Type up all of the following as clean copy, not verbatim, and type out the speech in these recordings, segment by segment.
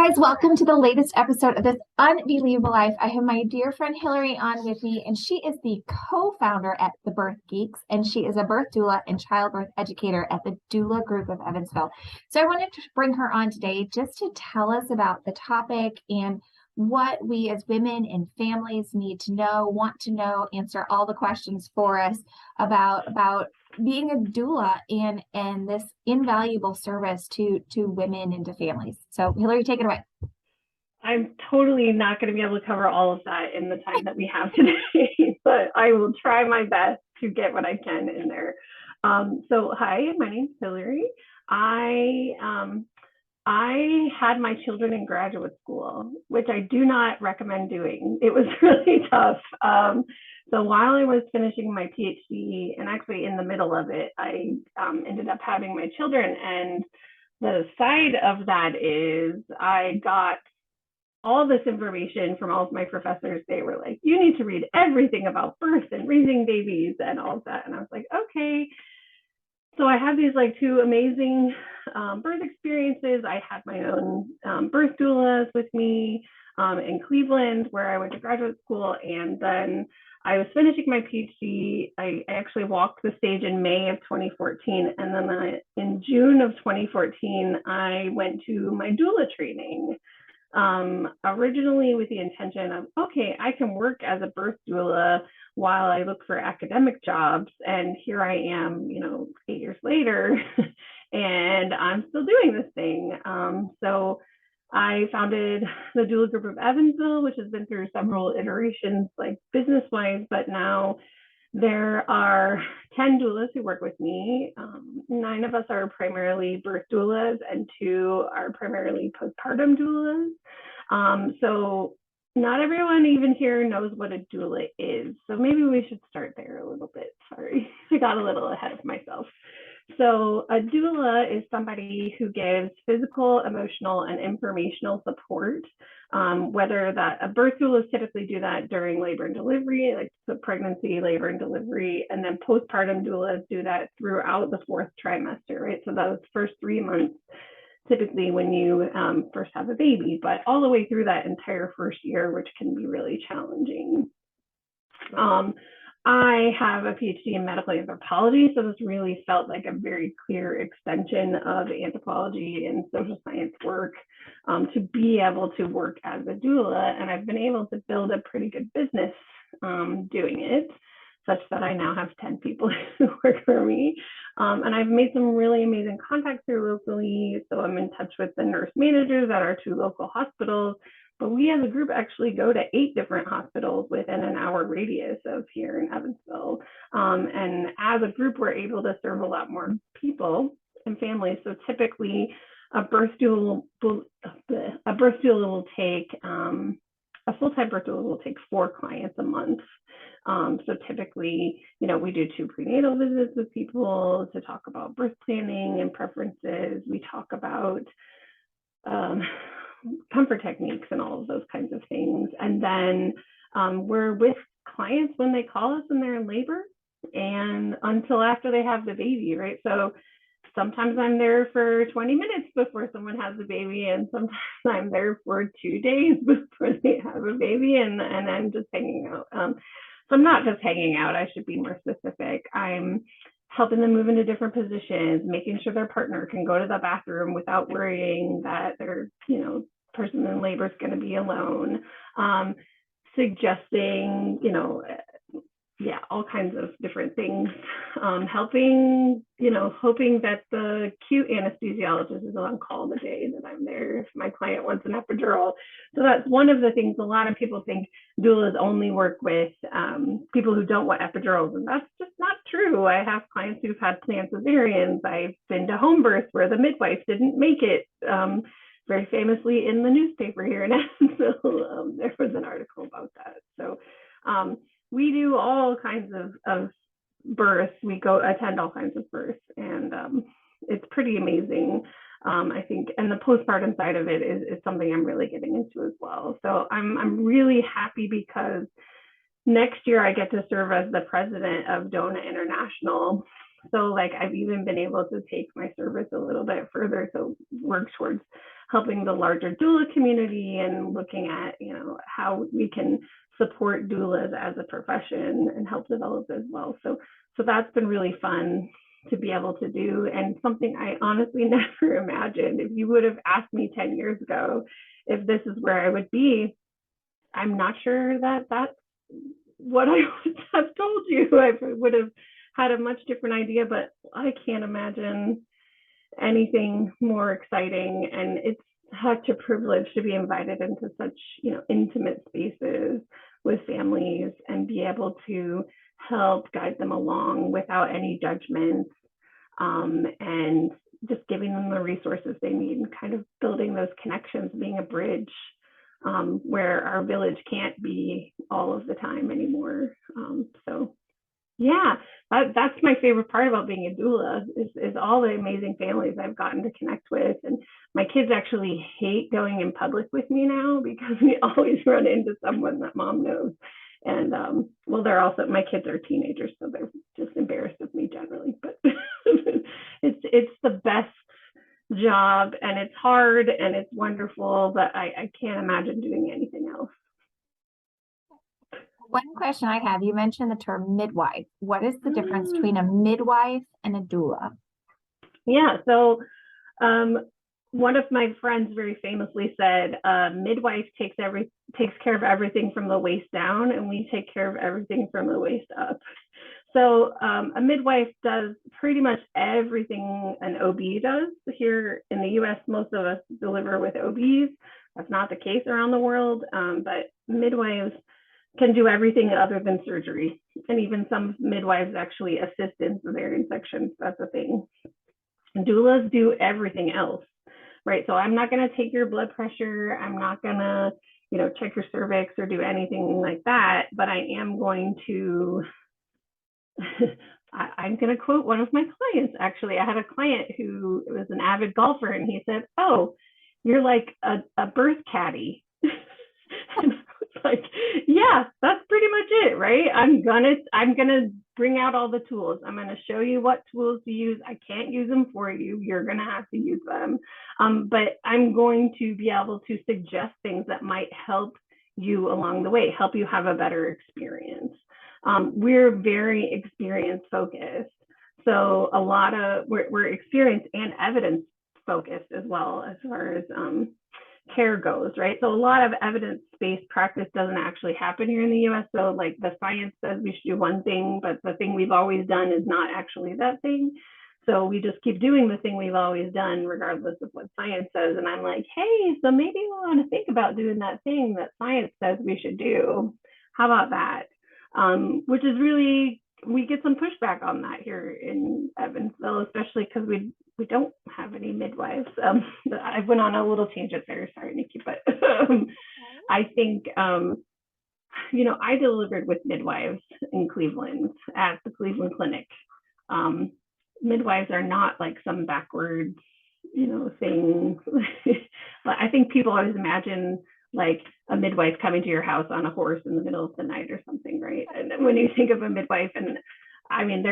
guys, welcome to the latest episode of this UnBee-lievable Life. I have my dear friend Hillary on with me, and she is the co-founder at the Birth Geeks, and she is a birth doula and childbirth educator at the Doula Group of Evansville. So I wanted to bring her on today just to tell us about the topic and what we as women and families need to know, want to know, answer all the questions for us about being a doula and this invaluable service to women and to families. So Hillary, take it away. I'm totally not going to be able to cover all of that in the time that we have today, but I will try my best to get what I can in there. So hi, my name's Hillary. I had my children in graduate school, which I do not recommend doing. It was really tough. So while I was finishing my PhD, and actually in the middle of it, I ended up having my children. And the side of that is I got all this information from all of my professors. They were like, you need to read everything about birth and raising babies and all of that. And I was like, okay. So I had these like two amazing birth experiences. I had my own birth doulas with me in Cleveland, where I went to graduate school. And then I was finishing my PhD. I actually walked the stage in May of 2014. And then in June of 2014, I went to my doula training. Originally with the intention of, okay, I can work as a birth doula while I look for academic jobs. And here I am, 8 years later, and I'm still doing this thing. So I founded the Doula Group of Evansville, which has been through several iterations, like business-wise, but now there are 10 doulas who work with me. 9 of us are primarily birth doulas, and 2 are primarily postpartum doulas. So not everyone even here knows what a doula is. So maybe we should start there a little bit. Sorry, I got a little ahead of myself. So a doula is somebody who gives physical, emotional, and informational support. Whether that a birth doulas typically do that during labor and delivery, like the pregnancy, labor and delivery, and then postpartum doulas do that throughout the 4th trimester, right? So those first 3 months, typically when you first have a baby, but all the way through that entire first year, which can be really challenging. I have a PhD in medical anthropology, so this really felt like a very clear extension of anthropology and social science work to be able to work as a doula. And I've been able to build a pretty good business doing it, such that I now have 10 people who work for me. And I've made some really amazing contacts here locally. So I'm in touch with the nurse managers at our 2 local hospitals. But we as a group actually go to 8 different hospitals within an hour radius of here in Evansville. And as a group, we're able to serve a lot more people and families. So typically a birth doula will take, a full-time birth doula will take 4 clients a month. So typically, we do 2 prenatal visits with people to talk about birth planning and preferences. We talk about comfort techniques and all of those kinds of things. And then we're with clients when they call us and they're in labor and until after they have the baby, right? So sometimes I'm there for 20 minutes before someone has a baby, and sometimes I'm there for 2 days before they have a baby, and I'm just hanging out. So I'm not just hanging out, I should be more specific. I'm helping them move into different positions, making sure their partner can go to the bathroom without worrying that their, person in labor is going to be alone. Suggesting, all kinds of different things. Helping, hoping that the acute anesthesiologist is on call the day that I'm there if my client wants an epidural. So that's one of the things. A lot of people think doulas only work with people who don't want epidurals, and that's just not true. I have clients who've had planned cesareans. I've been to home births where the midwife didn't make it. Very famously in the newspaper here in Evansville, there was an article about that. So we do all kinds of births. We go attend all kinds of births, and it's pretty amazing, I think. And the postpartum side of it is something I'm really getting into as well. So I'm really happy because next year I get to serve as the president of DONA International. So I've even been able to take my service a little bit further to work towards helping the larger doula community and looking at, you know, how we can support doulas as a profession and help develop as well. So that's been really fun to be able to do, and something I honestly never imagined. If you would have asked me 10 years ago if this is where I would be, I'm not sure that that's what I would have told you. I would have had a much different idea, but I can't imagine anything more exciting. And it's such a privilege to be invited into such, you know, intimate spaces with families and be able to help guide them along without any judgments, and just giving them the resources they need and kind of building those connections, being a bridge where our village can't be all of the time anymore. So yeah, that's my favorite part about being a doula is all the amazing families I've gotten to connect with. And my kids actually hate going in public with me now because we always run into someone that mom knows. And well, they're also, my kids are teenagers, so they're just embarrassed of me generally. But it's the best job, and it's hard and it's wonderful, but I can't imagine doing anything else. One question I have, you mentioned the term midwife. What is the difference between a midwife and a doula? Yeah, so one of my friends very famously said, midwife takes care of everything from the waist down, and we take care of everything from the waist up. So a midwife does pretty much everything an OB does. Here in the US, most of us deliver with OBs. That's not the case around the world, but midwives can do everything other than surgery. And even some midwives actually assist in cesarean sections. That's a thing. Doulas do everything else, right? So I'm not going to take your blood pressure. I'm not going to, you know, check your cervix or do anything like that. But I am going to, I'm going to quote one of my clients. Actually, I had a client who was an avid golfer, and he said, "Oh, you're like a birth caddy." And I was like, yeah, that's pretty much it, right? I'm gonna bring out all the tools. I'm gonna show you what tools to use. I can't use them for you. You're gonna have to use them. But I'm going to be able to suggest things that might help you along the way, help you have a better experience. We're very experience focused. So a lot of, we're experience and evidence focused as well as far as care goes, right? So a lot of evidence-based practice doesn't actually happen here in the US. So like the science says we should do one thing, but the thing we've always done is not actually that thing. So we just keep doing the thing we've always done regardless of what science says. And I'm like, hey, so maybe we want to think about doing that thing that science says we should do. How about that? Which is really, we get some pushback on that here in Evansville, especially because we don't have any midwives. I went on a little tangent there, sorry, Nikki, but I think, you know, I delivered with midwives in Cleveland at the Cleveland Clinic. Midwives are not like some backwards, you know, thing. I think people always imagine like a midwife coming to your house on a horse in the middle of the night or something, right? And when you think of a midwife, and I mean,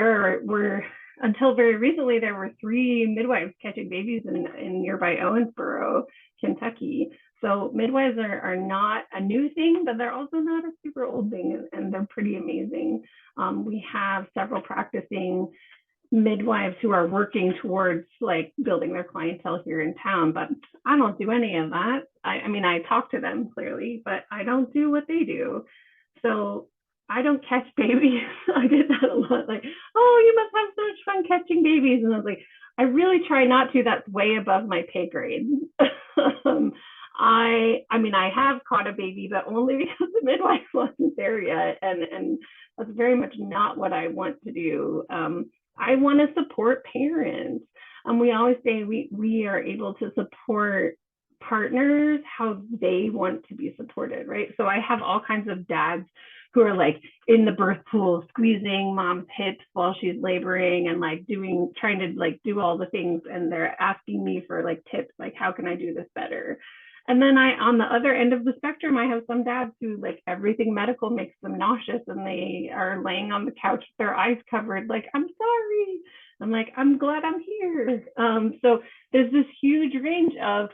until very recently, there were 3 midwives catching babies in nearby Owensboro, Kentucky. So midwives are not a new thing, but they're also not a super old thing, and they're pretty amazing. We have several practicing midwives who are working towards like building their clientele here in town, but I don't do any of that. I mean, I talk to them clearly, but I don't do what they do. So I don't catch babies. I get that a lot, like, oh, you must have so much fun catching babies. And I was like, I really try not to. That's way above my pay grade. I mean, I have caught a baby, but only because the midwife wasn't there yet. And that's very much not what I want to do. I want to support parents. We always say we are able to support partners how they want to be supported, right? So I have all kinds of dads who are like in the birth pool, squeezing mom's hips while she's laboring and like trying to like do all the things. And they're asking me for like tips, like, how can I do this better? And then on the other end of the spectrum, I have some dads who like everything medical makes them nauseous and they are laying on the couch with their eyes covered, like, I'm sorry. I'm like, I'm glad I'm here. So there's this huge range of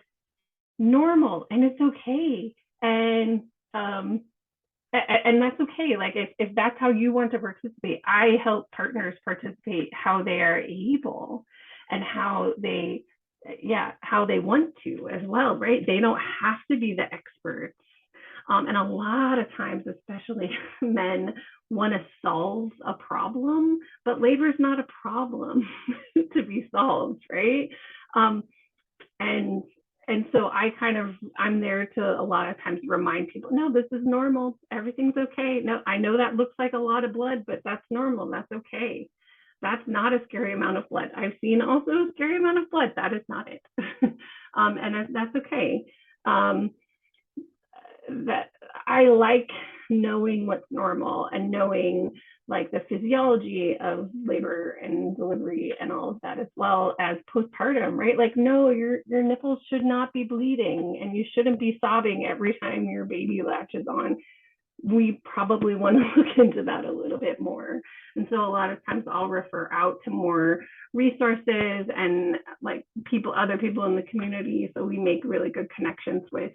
normal and it's okay. And that's okay. Like if that's how you want to participate, I help partners participate how they are able and how they want to as well, right? They don't have to be the experts. And a lot of times, especially men want to solve a problem, but labor is not a problem to be solved, right? Um, and and so I'm there to a lot of times remind people, no, this is normal, everything's okay. No, I know that looks like a lot of blood, but that's normal, that's okay. That's not a scary amount of blood. I've seen also a scary amount of blood. That is not it. And that's okay. That I like knowing what's normal and knowing like the physiology of labor and delivery and all of that, as well as postpartum, right? Like, no, your nipples should not be bleeding and you shouldn't be sobbing every time your baby latches on. We probably want to look into that a little bit more. And so a lot of times I'll refer out to more resources and like other people in the community. So we make really good connections with,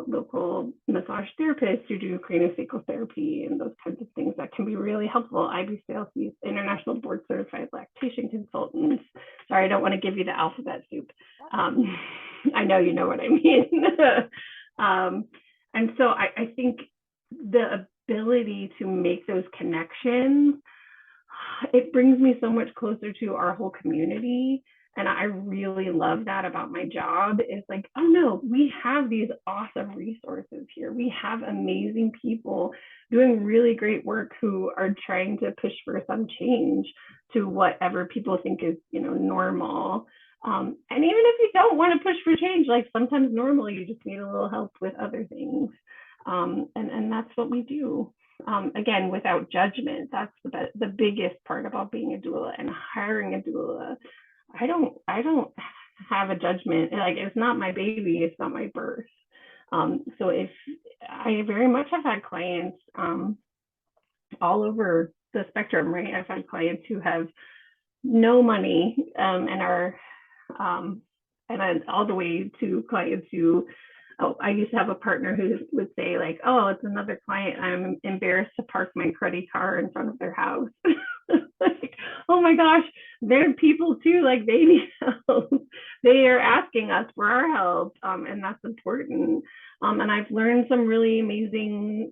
local massage therapists who do craniosacral therapy and those kinds of things that can be really helpful. IBCLC's International Board Certified Lactation Consultants. Sorry, I don't want to give you the alphabet soup. I know you know what I mean. And so I think the ability to make those connections, it brings me so much closer to our whole community. And I really love that about my job. Is like, oh no, we have these awesome resources here. We have amazing people doing really great work who are trying to push for some change to whatever people think is, normal. And even if you don't want to push for change, like sometimes normal, you just need a little help with other things. And that's what we do. Again, without judgment. That's the biggest part about being a doula and hiring a doula. I don't have a judgment. Like, it's not my baby, it's not my birth. So if I very much have had clients all over the spectrum, right? I've had clients who have no money and are and then all the way to clients who, I used to have a partner who would say like, oh, it's another client. I'm embarrassed to park my cruddy car in front of their house. Like, oh my gosh, they're people too. Like, they need help. They are asking us for our help, and that's important. And I've learned some really amazing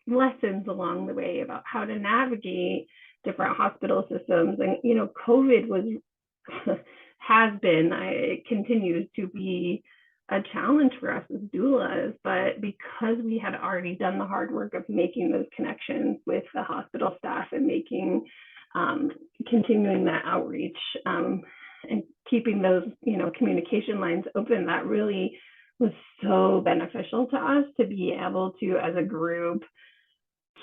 lessons along the way about how to navigate different hospital systems. And COVID it continues to be a challenge for us as doulas, but because we had already done the hard work of making those connections with the hospital staff and continuing that outreach and keeping those, communication lines open, that really was so beneficial to us to be able to, as a group,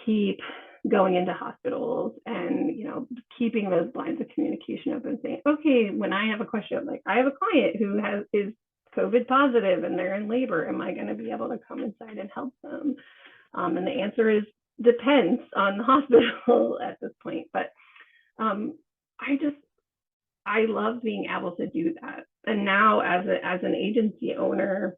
keep going into hospitals and, keeping those lines of communication open, saying, okay, when I have a question, like I have a client who is COVID positive and they're in labor, am I going to be able to come inside and help them? And the answer is depends on the hospital at this point. But I love being able to do that. And now as an agency owner,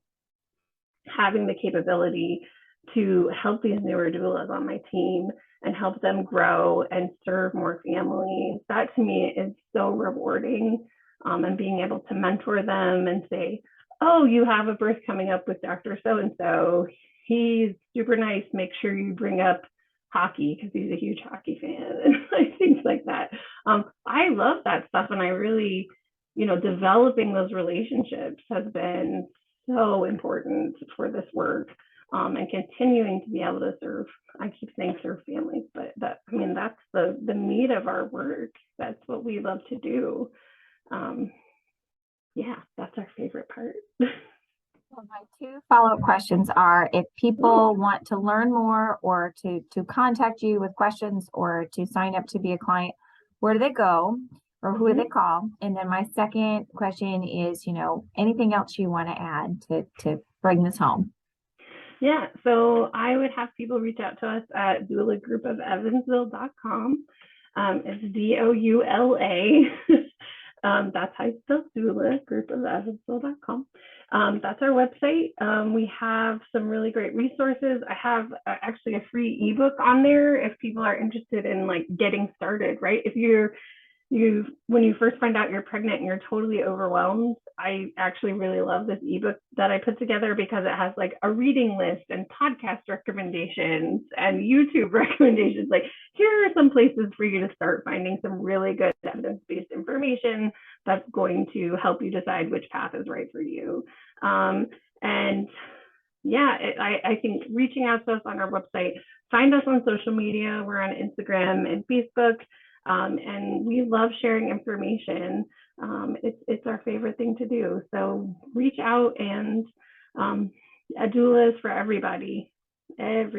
having the capability to help these newer doulas on my team and help them grow and serve more families, that to me is so rewarding. And being able to mentor them and say, oh, you have a birth coming up with Dr. So-and-so. He's super nice. Make sure you bring up hockey because he's a huge hockey fan and like things like that. I love that stuff. And I really, developing ththose relationships has been so important for this work, and continuing to be able to serve. I keep saying serve families, but that's the meat of our work. That's what we love to do. That's our favorite part. Well, my two follow-up questions are, if people want to learn more or to contact you with questions or to sign up to be a client, where do they go or who do they call? And then my second question is, anything else you want to add to bring this home? Yeah, so I would have people reach out to us at doulagroupofevansville.com. It's DOULA That's how you spell doula, group of Evansville.com. That's our website. We have some really great resources. I have actually a free ebook on there if people are interested in like getting started, right? If when you first find out you're pregnant and you're totally overwhelmed, I actually really love this ebook that I put together because it has like a reading list and podcast recommendations and YouTube recommendations. Like, here are some places for you to start finding some really good evidence-based information that's going to help you decide which path is right for you. And yeah, I think reaching out to us on our website, find us on social media. We're on Instagram and Facebook. And we love sharing information. It's our favorite thing to do. So reach out, and a doula is for everybody. And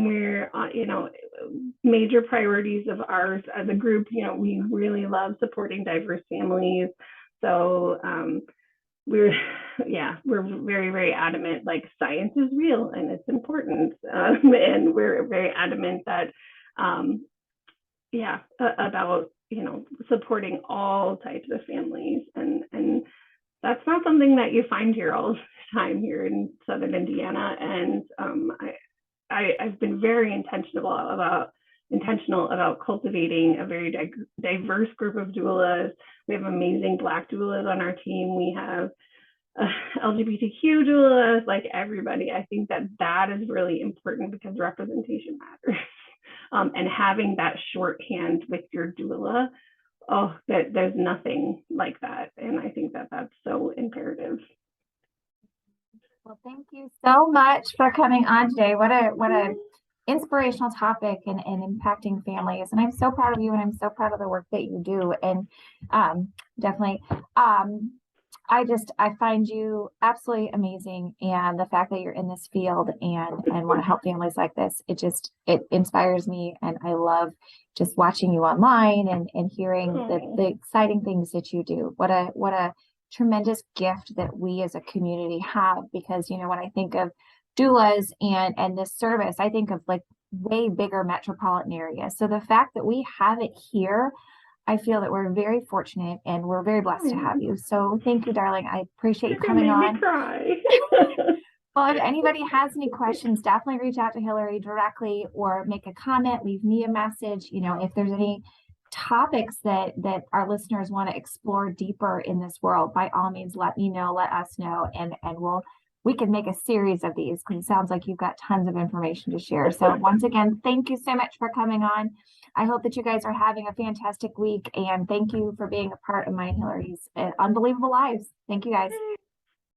we're, major priorities of ours as a group, we really love supporting diverse families. So we're very, very adamant, like, science is real and it's important. And we're very adamant that, about, supporting all types of families. And that's not something that you find here all the time here in Southern Indiana. And I've been very intentional about cultivating a very diverse group of doulas. We have amazing Black doulas on our team. We have LGBTQ doulas, like everybody. I think that is really important because representation matters. And having that shorthand with your doula, there's nothing like that. And I think that's so imperative. Well, thank you so much for coming on today. What a inspirational topic and impacting families. And I'm so proud of you, and I'm so proud of the work that you do. And definitely, I find you absolutely amazing, and the fact that you're in this field and want to help families like this, it inspires me, and I love just watching you online and hearing the exciting things that you do. What a tremendous gift that we as a community have, because when I think of doulas and this service, I think of like way bigger metropolitan areas. So the fact that we have it here, I feel that we're very fortunate and we're very blessed to have you. So thank you, darling. I appreciate you coming on. Me cry. Well, if anybody has any questions, definitely reach out to Hillary directly or make a comment, leave me a message. If there's any topics that our listeners want to explore deeper in this world, by all means, let me know, let us know, and we can make a series of these, because it sounds like you've got tons of information to share. So once again, thank you so much for coming on. I hope that you guys are having a fantastic week, and thank you for being a part of mine and Hillary's unbelievable lives. Thank you, guys.